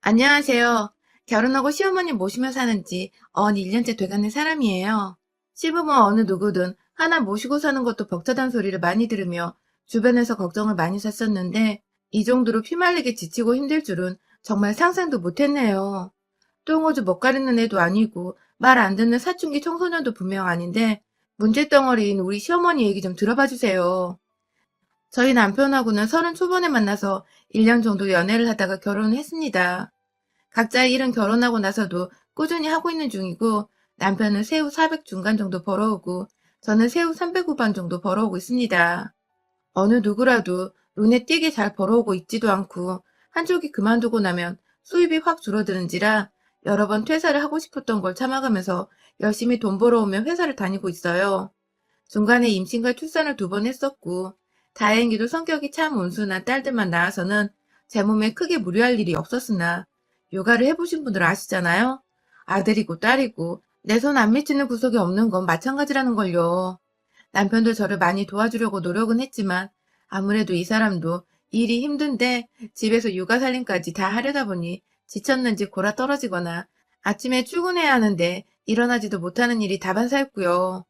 안녕하세요. 결혼하고 시어머니 모시며 사는 지 1년째 돼가는 사람이에요. 시부모 어느 누구든 하나 모시고 사는 것도 벅차단 소리를 많이 들으며 주변에서 걱정을 많이 샀었는데 이 정도로 피말리게 지치고 힘들 줄은 정말 상상도 못했네요. 똥오줌 못 가리는 애도 아니고 말 안 듣는 사춘기 청소년도 분명 아닌데 문제덩어리인 우리 시어머니 얘기 좀 들어봐 주세요. 저희 남편하고는 30 초반에 만나서 1년 정도 연애를 하다가 결혼을 했습니다. 각자의 일은 결혼하고 나서도 꾸준히 하고 있는 중이고 남편은 세후 400 중간 정도 벌어오고 저는 세후 300 후반 정도 벌어오고 있습니다. 어느 누구라도 눈에 띄게 잘 벌어오고 있지도 않고 한쪽이 그만두고 나면 수입이 확 줄어드는지라 여러 번 퇴사를 하고 싶었던 걸 참아가면서 열심히 돈 벌어오며 회사를 다니고 있어요. 중간에 임신과 출산을 2번 했었고 다행히도 성격이 참 온순한 딸들만 낳아서는 제 몸에 크게 무리할 일이 없었으나 육아를 해보신 분들 아시잖아요? 아들이고 딸이고 내 손 안 미치는 구석이 없는 건 마찬가지라는 걸요. 남편도 저를 많이 도와주려고 노력은 했지만 아무래도 이 사람도 일이 힘든데 집에서 육아 살림까지 다 하려다 보니 지쳤는지 골아 떨어지거나 아침에 출근해야 하는데 일어나지도 못하는 일이 다반사였고요.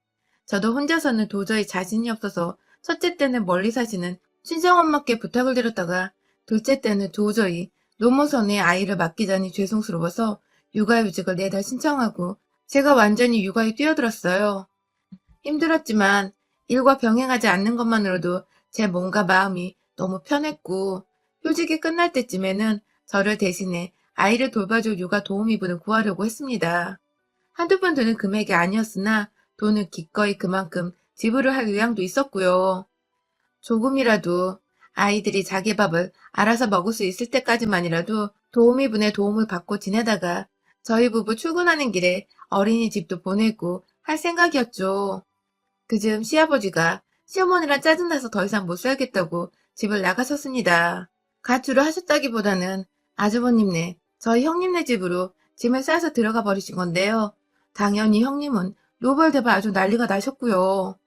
저도 혼자서는 도저히 자신이 없어서 첫째 때는 멀리 사시는 친정엄마께 부탁을 드렸다가 둘째 때는 도저히 노모선에 아이를 맡기자니 죄송스러워서 육아휴직을 4달 신청하고 제가 완전히 육아에 뛰어들었어요. 힘들었지만 일과 병행하지 않는 것만으로도 제 몸과 마음이 너무 편했고 휴직이 끝날 때쯤에는 저를 대신해 아이를 돌봐줄 육아 도우미분을 구하려고 했습니다. 한두 번 드는 금액이 아니었으나 돈은 기꺼이 그만큼 지불을 할 의향도 있었고요. 조금이라도 아이들이 자기 밥을 알아서 먹을 수 있을 때까지만이라도 도우미분의 도움을 받고 지내다가 저희 부부 출근하는 길에 어린이집도 보내고 할 생각이었죠. 그즈음 시아버지가 시어머니랑 짜증나서 더 이상 못 살겠다고 집을 나가셨습니다. 가출을 하셨다기보다는 아주버님네, 저희 형님네 집으로 짐을 싸서 들어가 버리신 건데요. 당연히 형님은 노벌대발 아주 난리가 나셨고요.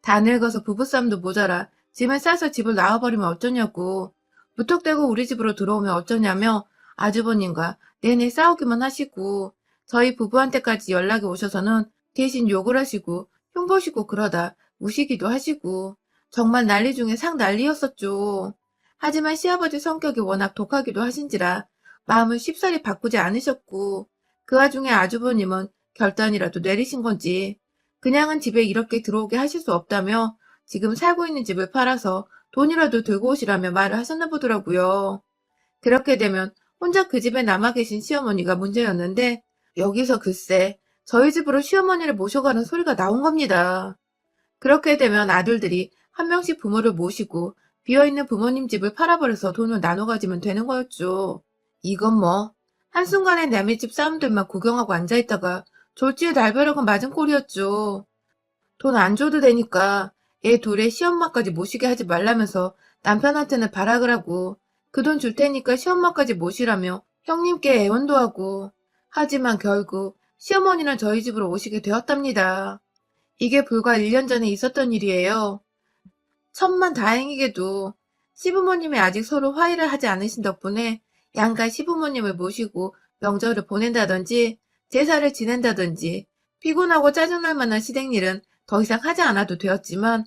다 늙어서 부부싸움도 모자라 짐을 싸서 집을 나와버리면 어쩌냐고 무턱대고 우리 집으로 들어오면 어쩌냐며 아주버님과 내내 싸우기만 하시고 저희 부부한테까지 연락이 오셔서는 대신 욕을 하시고 흉보시고 그러다 우시기도 하시고 정말 난리 중에 상 난리였었죠. 하지만 시아버지 성격이 워낙 독하기도 하신지라 마음을 쉽사리 바꾸지 않으셨고 그 와중에 아주버님은 결단이라도 내리신 건지 그냥은 집에 이렇게 들어오게 하실 수 없다며 지금 살고 있는 집을 팔아서 돈이라도 들고 오시라며 말을 하셨나 보더라고요. 그렇게 되면 혼자 그 집에 남아 계신 시어머니가 문제였는데 여기서 글쎄 저희 집으로 시어머니를 모셔가는 소리가 나온 겁니다. 그렇게 되면 아들들이 한 명씩 부모를 모시고 비어있는 부모님 집을 팔아버려서 돈을 나눠 가지면 되는 거였죠. 이건 뭐 한순간에 남의 집 사람들만 구경하고 앉아있다가 졸지에 날벼락은 맞은 꼴이었죠. 돈 안 줘도 되니까 애 둘의 시엄마까지 모시게 하지 말라면서 남편한테는 발악을 하고 그 돈 줄 테니까 시엄마까지 모시라며 형님께 애원도 하고 하지만 결국 시어머니는 저희 집으로 오시게 되었답니다. 이게 불과 1년 전에 있었던 일이에요. 천만 다행이게도 시부모님이 아직 서로 화해를 하지 않으신 덕분에 양가 시부모님을 모시고 명절을 보낸다든지 제사를 지낸다든지 피곤하고 짜증날 만한 시댁일은 더 이상 하지 않아도 되었지만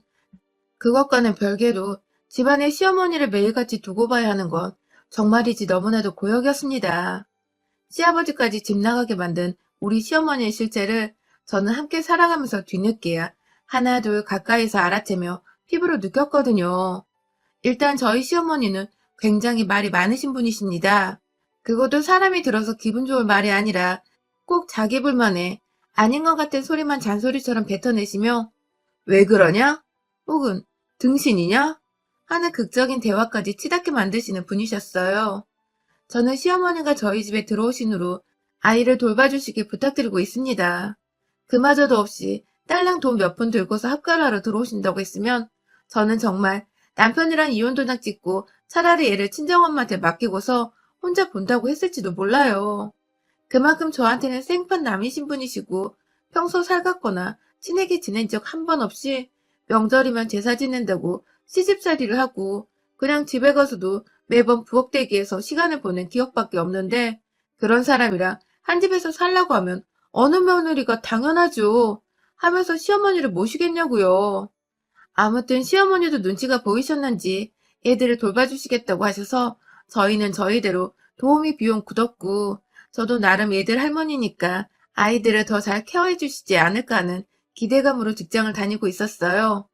그것과는 별개로 집안에 시어머니를 매일같이 두고 봐야 하는 건 정말이지 너무나도 고역이었습니다. 시아버지까지 집 나가게 만든 우리 시어머니의 실체를 저는 함께 살아가면서 뒤늦게야 하나 둘 가까이서 알아채며 피부로 느꼈거든요. 일단 저희 시어머니는 굉장히 말이 많으신 분이십니다. 그것도 사람이 들어서 기분 좋을 말이 아니라 꼭 자기 불만에 아닌 것 같은 소리만 잔소리처럼 뱉어내시며 왜 그러냐? 혹은 등신이냐? 하는 극적인 대화까지 치닫게 만드시는 분이셨어요. 저는 시어머니가 저희 집에 들어오신 후로 아이를 돌봐주시길 부탁드리고 있습니다. 그마저도 없이 딸랑 돈 몇 푼 들고서 합가를 하러 들어오신다고 했으면 저는 정말 남편이랑 이혼 도장 찍고 차라리 애를 친정엄마한테 맡기고서 혼자 본다고 했을지도 몰라요. 그만큼 저한테는 생판 남이신 분이시고 평소 살갑거나 친하게 지낸 적 한 번 없이 명절이면 제사 지낸다고 시집살이를 하고 그냥 집에 가서도 매번 부엌대기에서 시간을 보낸 기억밖에 없는데 그런 사람이랑 한 집에서 살라고 하면 어느 며느리가 당연하죠. 하면서 시어머니를 모시겠냐고요. 아무튼 시어머니도 눈치가 보이셨는지 애들을 돌봐주시겠다고 하셔서 저희는 저희대로 도우미 비용 굳었고 저도 나름 애들 할머니니까 아이들을 더 잘 케어해 주시지 않을까 하는 기대감으로 직장을 다니고 있었어요.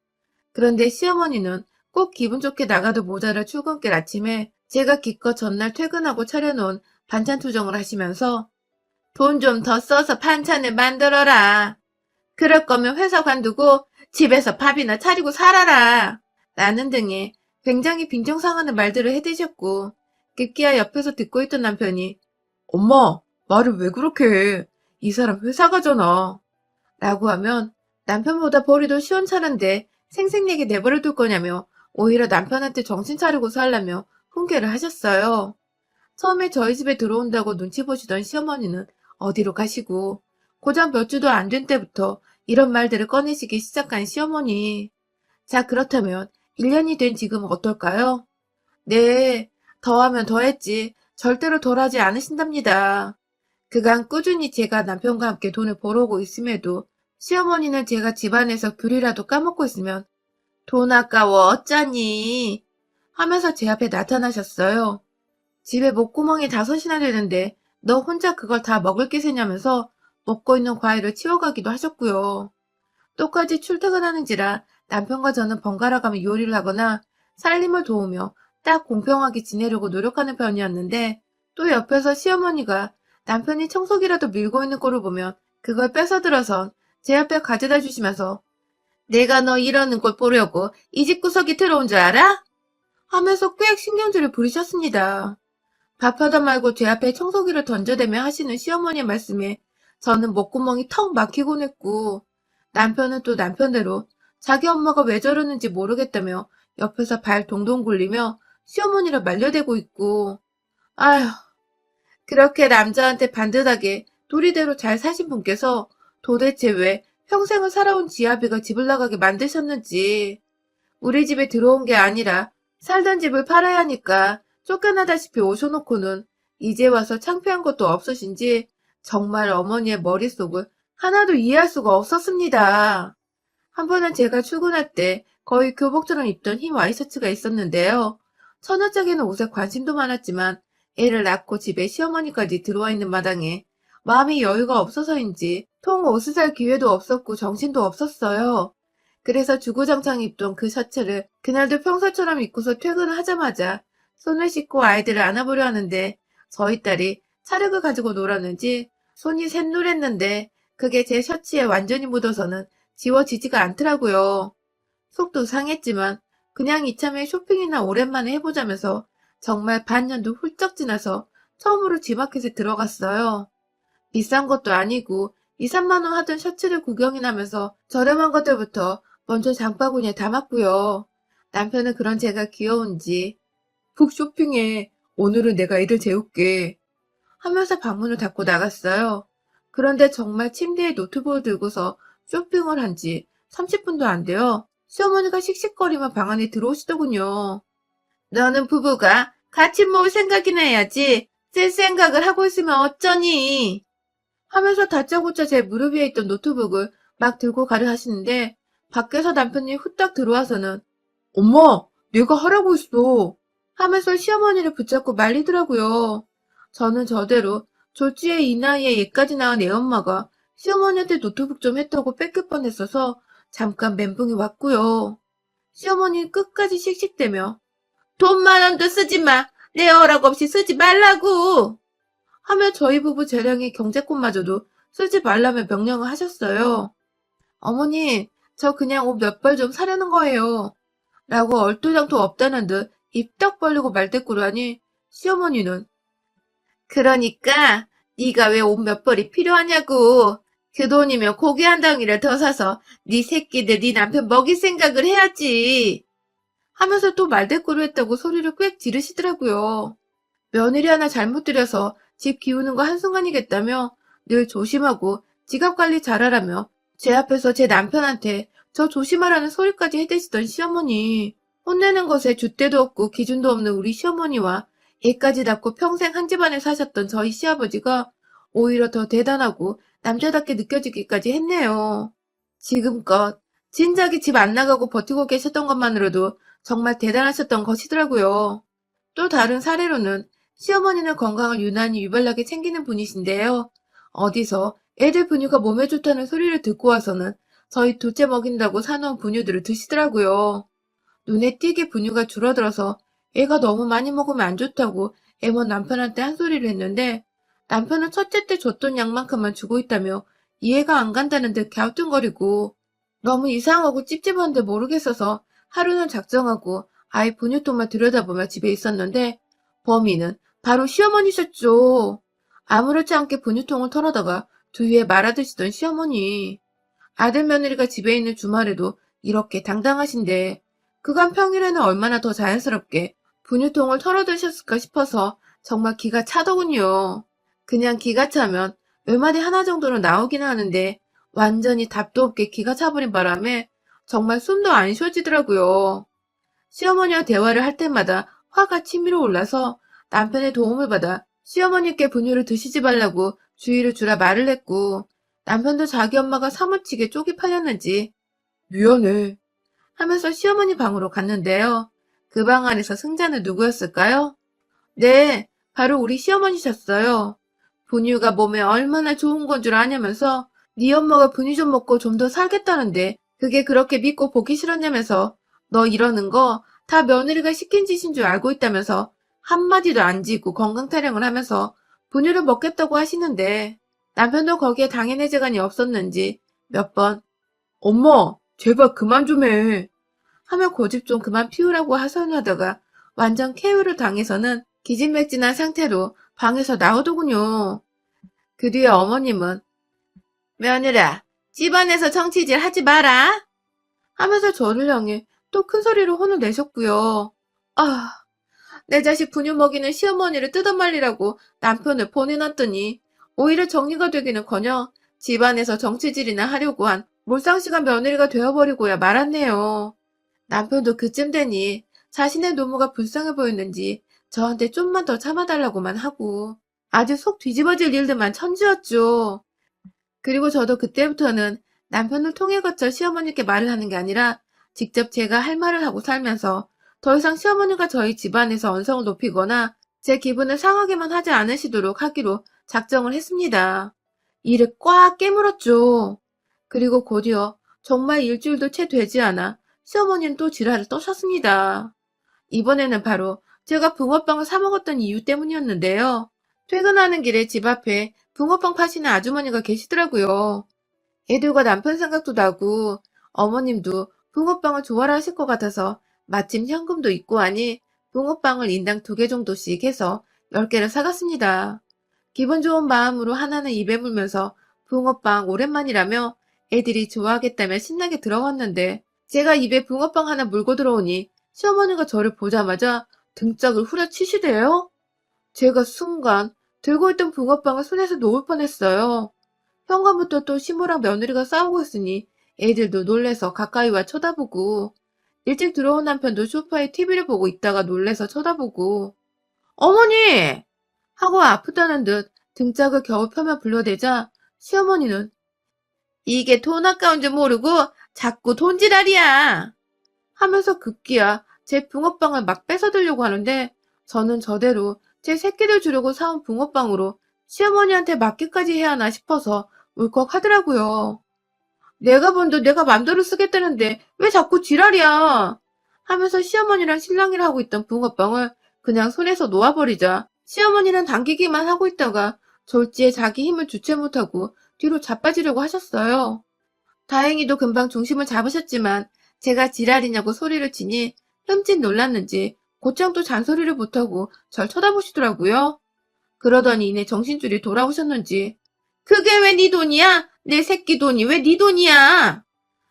그런데 시어머니는 꼭 기분 좋게 나가도 모자랄 출근길 아침에 제가 기껏 전날 퇴근하고 차려놓은 반찬 투정을 하시면서 돈 좀 더 써서 반찬을 만들어라. 그럴 거면 회사 관두고 집에서 밥이나 차리고 살아라. 라는 등의 굉장히 빈정상하는 말들을 해대셨고 급기야 옆에서 듣고 있던 남편이 엄마, 말을 왜 그렇게 해? 이 사람 회사 가잖아. 라고 하면 남편보다 벌이도 시원찮은데 생색내게 내버려 둘 거냐며 오히려 남편한테 정신 차리고 살라며 훈계를 하셨어요. 처음에 저희 집에 들어온다고 눈치 보시던 시어머니는 어디로 가시고 고작 몇 주도 안 된 때부터 이런 말들을 꺼내시기 시작한 시어머니. 자, 그렇다면 1년이 된 지금은 어떨까요? 네, 더하면 더했지 절대로 덜하지 않으신답니다. 그간 꾸준히 제가 남편과 함께 돈을 벌어오고 있음에도 시어머니는 제가 집안에서 귤이라도 까먹고 있으면 돈 아까워 어쩌니 하면서 제 앞에 나타나셨어요. 집에 목구멍이 5이나 되는데 너 혼자 그걸 다 먹을 기세냐면서 먹고 있는 과일을 치워가기도 하셨고요. 똑같이 출퇴근하는지라 남편과 저는 번갈아 가며 요리를 하거나 살림을 도우며 딱 공평하게 지내려고 노력하는 편이었는데 또 옆에서 시어머니가 남편이 청소기라도 밀고 있는 꼴을 보면 그걸 뺏어들어서 제 앞에 가져다 주시면서 내가 너 이러는 꼴 보려고 이 집 구석에 들어온 줄 알아? 하면서 꽤 신경질을 부리셨습니다. 밥하다 말고 제 앞에 청소기를 던져대며 하시는 시어머니의 말씀에 저는 목구멍이 턱 막히곤 했고 남편은 또 남편대로 자기 엄마가 왜 저러는지 모르겠다며 옆에서 발 동동 굴리며 시어머니를 말려대고 있고 아휴 그렇게 남자한테 반듯하게 도리대로 잘 사신 분께서 도대체 왜 평생을 살아온 지아비가 집을 나가게 만드셨는지 우리 집에 들어온 게 아니라 살던 집을 팔아야 하니까 쫓겨나다시피 오셔놓고는 이제 와서 창피한 것도 없으신지 정말 어머니의 머릿속을 하나도 이해할 수가 없었습니다. 한 번은 제가 출근할 때 거의 교복처럼 입던 흰 와이셔츠가 있었는데요. 처녀짝에는 옷에 관심도 많았지만 애를 낳고 집에 시어머니까지 들어와 있는 마당에 마음이 여유가 없어서인지 통 옷을 살 기회도 없었고 정신도 없었어요. 그래서 주구장창 입던 그 셔츠를 그날도 평소처럼 입고서 퇴근을 하자마자 손을 씻고 아이들을 안아보려 하는데 저희 딸이 차력을 가지고 놀았는지 손이 샛노랬는데 그게 제 셔츠에 완전히 묻어서는 지워지지가 않더라고요. 속도 상했지만 그냥 이참에 쇼핑이나 오랜만에 해보자면서 정말 반년도 훌쩍 지나서 처음으로 지마켓에 들어갔어요. 비싼 것도 아니고 2, 3만 원 하던 셔츠를 구경이나 하면서 저렴한 것들부터 먼저 장바구니에 담았고요. 남편은 그런 제가 귀여운지 푹 쇼핑해. 오늘은 내가 애들 재울게. 하면서 방문을 닫고 나갔어요. 그런데 정말 침대에 노트북을 들고서 쇼핑을 한 지 30분도 안 돼요. 시어머니가 씩씩거리며 방 안에 들어오시더군요. 너는 부부가 같이 모을 생각이나 해야지. 쓸 생각을 하고 있으면 어쩌니? 하면서 다짜고짜 제 무릎 위에 있던 노트북을 막 들고 가려 하시는데 밖에서 남편이 후딱 들어와서는 엄마, 내가 하라고 했어. 하면서 시어머니를 붙잡고 말리더라고요. 저는 저대로 졸지에 이 나이에 얘까지 낳은 애엄마가 시어머니한테 노트북 좀 했다고 뺏길 뻔했어서 잠깐 멘붕이 왔고요. 시어머니는 끝까지 씩씩대며 돈 10,000원도 쓰지 마. 내 허락 없이 쓰지 말라고. 하며 저희 부부 재량의 경제권마저도 쓰지 말라며 명령을 하셨어요. 어머니, 저 그냥 옷 몇 벌 좀 사려는 거예요. 라고 얼토당토 없다는 듯 입 딱 벌리고 말대꾸를 하니 시어머니는 그러니까 네가 왜 옷 몇 벌이 필요하냐고. 그 돈이면 고기 한 덩이를 더 사서 네 새끼들 네 남편 먹일 생각을 해야지. 하면서 또 말대꾸를 했다고 소리를 꽥 지르시더라고요. 며느리 하나 잘못 들여서 집 기우는 거 한순간이겠다며 늘 조심하고 지갑 관리 잘하라며 제 앞에서 제 남편한테 저 조심하라는 소리까지 해대시던 시어머니. 혼내는 것에 줏대도 없고 기준도 없는 우리 시어머니와 애까지 낳고 평생 한 집안에 사셨던 저희 시아버지가 오히려 더 대단하고 남자답게 느껴지기까지 했네요. 지금껏 진작에 집 안 나가고 버티고 계셨던 것만으로도 정말 대단하셨던 것이더라고요. 또 다른 사례로는 시어머니는 건강을 유난히 유별나게 챙기는 분이신데요. 어디서 애들 분유가 몸에 좋다는 소리를 듣고 와서는 저희 둘째 먹인다고 사놓은 분유들을 드시더라고요. 눈에 띄게 분유가 줄어들어서 애가 너무 많이 먹으면 안 좋다고 애먼 남편한테 한 소리를 했는데 남편은 첫째 때 줬던 양만큼만 주고 있다며 이해가 안 간다는 듯 갸우뚱거리고 너무 이상하고 찝찝한데 모르겠어서 하루는 작정하고 아이 분유통만 들여다보며 집에 있었는데 범인은 바로 시어머니셨죠. 아무렇지 않게 분유통을 털어다가 주위에 말아드시던 시어머니. 아들 며느리가 집에 있는 주말에도 이렇게 당당하신데 그간 평일에는 얼마나 더 자연스럽게 분유통을 털어드셨을까 싶어서 정말 기가 차더군요. 그냥 기가 차면 외마디 하나 정도는 나오긴 하는데 완전히 답도 없게 기가 차버린 바람에 정말 숨도 안 쉬어지더라고요. 시어머니와 대화를 할 때마다 화가 치밀어 올라서 남편의 도움을 받아 시어머니께 분유를 드시지 말라고 주의를 주라 말을 했고 남편도 자기 엄마가 사무치게 쪽이 팔렸는지 미안해 하면서 시어머니 방으로 갔는데요. 그 방 안에서 승자는 누구였을까요? 네, 바로 우리 시어머니셨어요. 분유가 몸에 얼마나 좋은 건 줄 아냐면서 네 엄마가 분유 좀 먹고 좀 더 살겠다는데 그게 그렇게 믿고 보기 싫었냐면서 너 이러는 거 다 며느리가 시킨 짓인 줄 알고 있다면서 한마디도 안 지고 건강 타령을 하면서 분유를 먹겠다고 하시는데 남편도 거기에 당연해재간이 없었는지 몇 번 엄마 제발 그만 좀 해 하며 고집 좀 그만 피우라고 하소연하다가 완전 KO를 당해서는 기진맥진한 상태로 방에서 나오더군요. 그 뒤에 어머님은 며느라 집안에서 정치질 하지 마라 하면서 저를 향해 또 큰 소리로 혼을 내셨고요. 아, 내 자식 분유 먹이는 시어머니를 뜯어말리라고 남편을 보내놨더니 오히려 정리가 되기는커녕 집안에서 정치질이나 하려고 한 몰상식한 며느리가 되어버리고야 말았네요. 남편도 그쯤 되니 자신의 노모가 불쌍해 보였는지 저한테 좀만 더 참아달라고만 하고 아주 속 뒤집어질 일들만 천지였죠. 그리고 저도 그때부터는 남편을 통해 거쳐 시어머니께 말을 하는 게 아니라 직접 제가 할 말을 하고 살면서 더 이상 시어머니가 저희 집안에서 언성을 높이거나 제 기분을 상하게만 하지 않으시도록 하기로 작정을 했습니다. 이를 꽉 깨물었죠. 그리고 곧이어 정말 일주일도 채 되지 않아 시어머니는 또 지랄을 떠셨습니다. 이번에는 바로 제가 붕어빵을 사 먹었던 이유 때문이었는데요. 퇴근하는 길에 집 앞에 붕어빵 파시는 아주머니가 계시더라고요. 애들과 남편 생각도 나고 어머님도 붕어빵을 좋아라 하실 것 같아서 마침 현금도 있고 하니 붕어빵을 인당 2개 정도씩 해서 10개를 사갔습니다. 기분 좋은 마음으로 하나는 입에 물면서 붕어빵 오랜만이라며 애들이 좋아하겠다며 신나게 들어왔는데 제가 입에 붕어빵 하나 물고 들어오니 시어머니가 저를 보자마자 등짝을 후려치시대요. 제가 순간 들고 있던 붕어빵을 손에서 놓을 뻔했어요. 현관부터 또 시모랑 며느리가 싸우고 있으니 애들도 놀래서 가까이 와 쳐다보고 일찍 들어온 남편도 소파에 TV를 보고 있다가 놀래서 쳐다보고 어머니! 하고 아프다는 듯 등짝을 겨우 펴며 불러대자 시어머니는 이게 돈 아까운 줄 모르고 자꾸 돈지랄이야! 하면서 급기야 제 붕어빵을 막 뺏어들려고 하는데 저는 저대로 제 새끼들 주려고 사온 붕어빵으로 시어머니한테 맞기까지 해야 하나 싶어서 울컥하더라고요. 내가 본 돈 내가 맘대로 쓰겠다는데 왜 자꾸 지랄이야 하면서 시어머니랑 실랑이를 하고 있던 붕어빵을 그냥 손에서 놓아버리자 시어머니는 당기기만 하고 있다가 졸지에 자기 힘을 주체 못하고 뒤로 자빠지려고 하셨어요. 다행히도 금방 중심을 잡으셨지만 제가 지랄이냐고 소리를 치니 흠칫 놀랐는지 곧장 또 잔소리를 못하고 절 쳐다보시더라고요. 그러더니 이내 정신줄이 돌아오셨는지 그게 왜 네 돈이야? 내 새끼 돈이 왜 네 돈이야?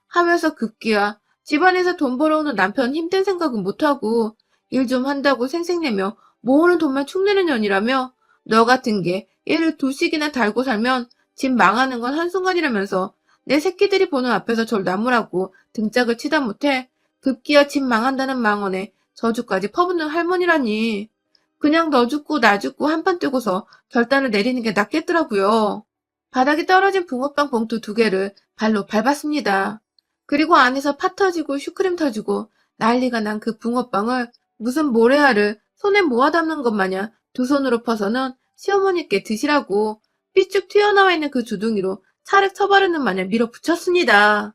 하면서 급기야 집안에서 돈 벌어오는 남편 힘든 생각은 못하고 일 좀 한다고 생색내며 모으는 돈만 축내는 년이라며 너 같은 게 얘를 2씩이나 달고 살면 집 망하는 건 한순간이라면서 내 새끼들이 보는 앞에서 절 나무라고 등짝을 치다 못해 급기야 집 망한다는 망언에 저주까지 퍼붓는 할머니라니. 그냥 너 죽고 나 죽고 한판 뜨고서 결단을 내리는 게 낫겠더라고요. 바닥에 떨어진 붕어빵 봉투 2개를 발로 밟았습니다. 그리고 안에서 파 터지고 슈크림 터지고 난리가 난 그 붕어빵을 무슨 모래알을 손에 모아 담는 것 마냥 두 손으로 퍼서는 시어머니께 드시라고 삐쭉 튀어나와 있는 그 주둥이로 차를 쳐바르는 마냥 밀어붙였습니다.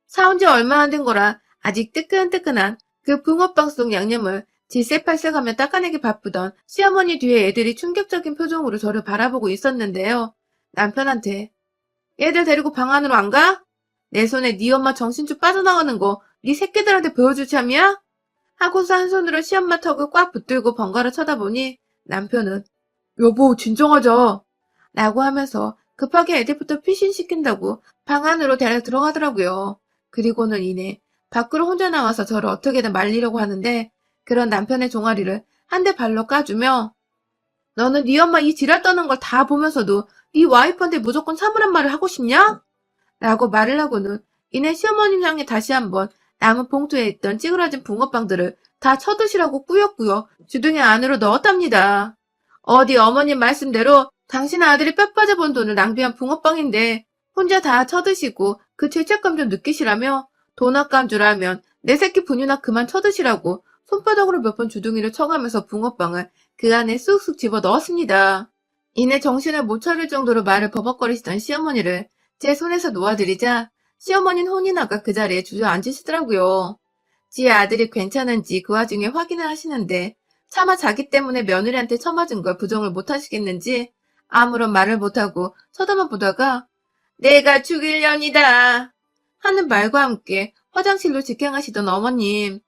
사온 지 얼마 안 된 거라 아직 뜨끈뜨끈한 그 붕어빵 속 양념을 질색팔색하며 닦아내기 바쁘던 시어머니 뒤에 애들이 충격적인 표정으로 저를 바라보고 있었는데요. 남편한테 얘들 데리고 방 안으로 안 가? 내 손에 네 엄마 정신줄 빠져나가는 거 네 새끼들한테 보여줄 참이야? 하고서 한 손으로 시엄마 턱을 꽉 붙들고 번갈아 쳐다보니 남편은 여보 진정하자 라고 하면서 급하게 애들부터 피신시킨다고 방 안으로 데려 들어가더라고요. 그리고는 이내 밖으로 혼자 나와서 저를 어떻게든 말리려고 하는데 그런 남편의 종아리를 한 대 발로 까주며 너는 네 엄마 이 지랄 떠는 걸 다 보면서도 네 와이프한테 무조건 참으란 말을 하고 싶냐? 라고 말을 하고는 이내 시어머님 향해 다시 한번 남은 봉투에 있던 찌그러진 붕어빵들을 다 쳐드시라고 꾸역꾸역 주둥이 안으로 넣었답니다. 어디 어머님 말씀대로 당신 아들이 뼈 빠져본 돈을 낭비한 붕어빵인데 혼자 다 쳐드시고 그 죄책감 좀 느끼시라며 돈 아까운 줄 알면 내 새끼 분유나 그만 쳐드시라고 손바닥으로 몇 번 주둥이를 쳐가면서 붕어빵을 그 안에 쑥쑥 집어 넣었습니다. 이내 정신을 못 차릴 정도로 말을 버벅거리시던 시어머니를 제 손에서 놓아드리자 시어머니는 혼이 나가 그 자리에 주저앉으시더라고요. 지 아들이 괜찮은지 그 와중에 확인을 하시는데 차마 자기 때문에 며느리한테 처맞은 걸 부정을 못하시겠는지 아무런 말을 못하고 쳐다만 보다가 내가 죽일 년이다 하는 말과 함께 화장실로 직행하시던 어머님.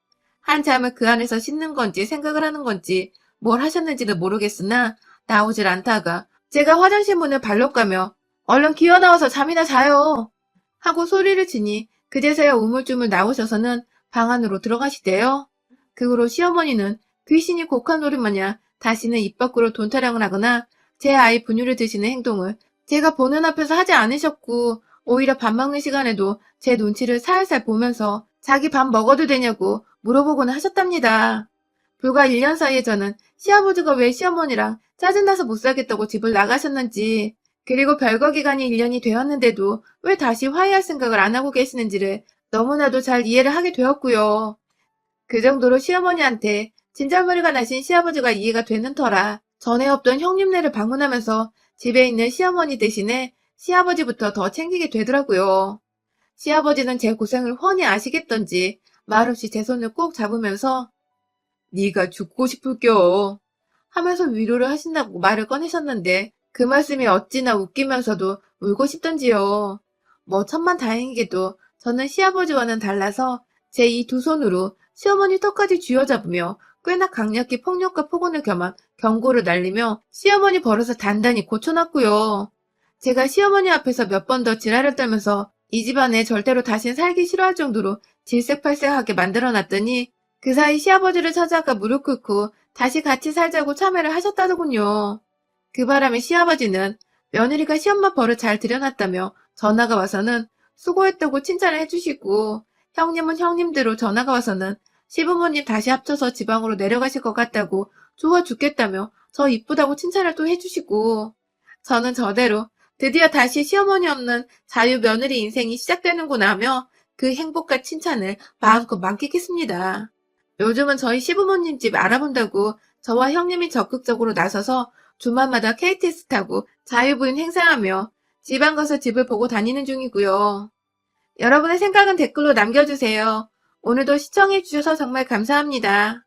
한참을 그 안에서 씻는 건지 생각을 하는 건지 뭘 하셨는지는 모르겠으나 나오질 않다가 제가 화장실 문을 발로 까며 얼른 기어나와서 잠이나 자요 하고 소리를 치니 그제서야 우물쭈물 나오셔서는 방 안으로 들어가시대요. 그 후로 시어머니는 귀신이 곡한 노릇 마냥 다시는 입 밖으로 돈 타령을 하거나 제 아이 분유를 드시는 행동을 제가 보는 앞에서 하지 않으셨고 오히려 밥 먹는 시간에도 제 눈치를 살살 보면서 자기 밥 먹어도 되냐고 물어보곤 하셨답니다. 불과 1년 사이에 저는 시아버지가 왜 시어머니랑 짜증나서 못 살겠다고 집을 나가셨는지 그리고 별거 기간이 1년이 되었는데도 왜 다시 화해할 생각을 안 하고 계시는지를 너무나도 잘 이해를 하게 되었고요. 그 정도로 시어머니한테 진절머리가 나신 시아버지가 이해가 되는 터라 전에 없던 형님네를 방문하면서 집에 있는 시어머니 대신에 시아버지부터 더 챙기게 되더라고요. 시아버지는 제 고생을 훤히 아시겠던지 말없이 제 손을 꼭 잡으면서 네가 죽고 싶을겨 하면서 위로를 하신다고 말을 꺼내셨는데 그 말씀이 어찌나 웃기면서도 울고 싶던지요. 뭐 천만다행이게도 저는 시아버지와는 달라서 제 이 두 손으로 시어머니 턱까지 쥐어잡으며 꽤나 강력히 폭력과 폭언을 겸한 경고를 날리며 시어머니 버릇을 단단히 고쳐놨고요. 제가 시어머니 앞에서 몇 번 더 지랄을 떨면서 이 집안에 절대로 다신 살기 싫어할 정도로 질색팔색하게 만들어놨더니 그 사이 시아버지를 찾아가 무릎 꿇고 다시 같이 살자고 참여를 하셨다더군요. 그 바람에 시아버지는 며느리가 시엄마 버릇 잘 들여놨다며 전화가 와서는 수고했다고 칭찬을 해주시고 형님은 형님대로 전화가 와서는 시부모님 다시 합쳐서 지방으로 내려가실 것 같다고 좋아 죽겠다며 저 이쁘다고 칭찬을 또 해주시고 저는 저대로 드디어 다시 시어머니 없는 자유 며느리 인생이 시작되는구나 하며 그 행복과 칭찬을 마음껏 만끽했습니다. 요즘은 저희 시부모님 집 알아본다고 저와 형님이 적극적으로 나서서 주말마다 KTX 타고 자유부인 행사하며 지방 가서 집을 보고 다니는 중이고요. 여러분의 생각은 댓글로 남겨주세요. 오늘도 시청해주셔서 정말 감사합니다.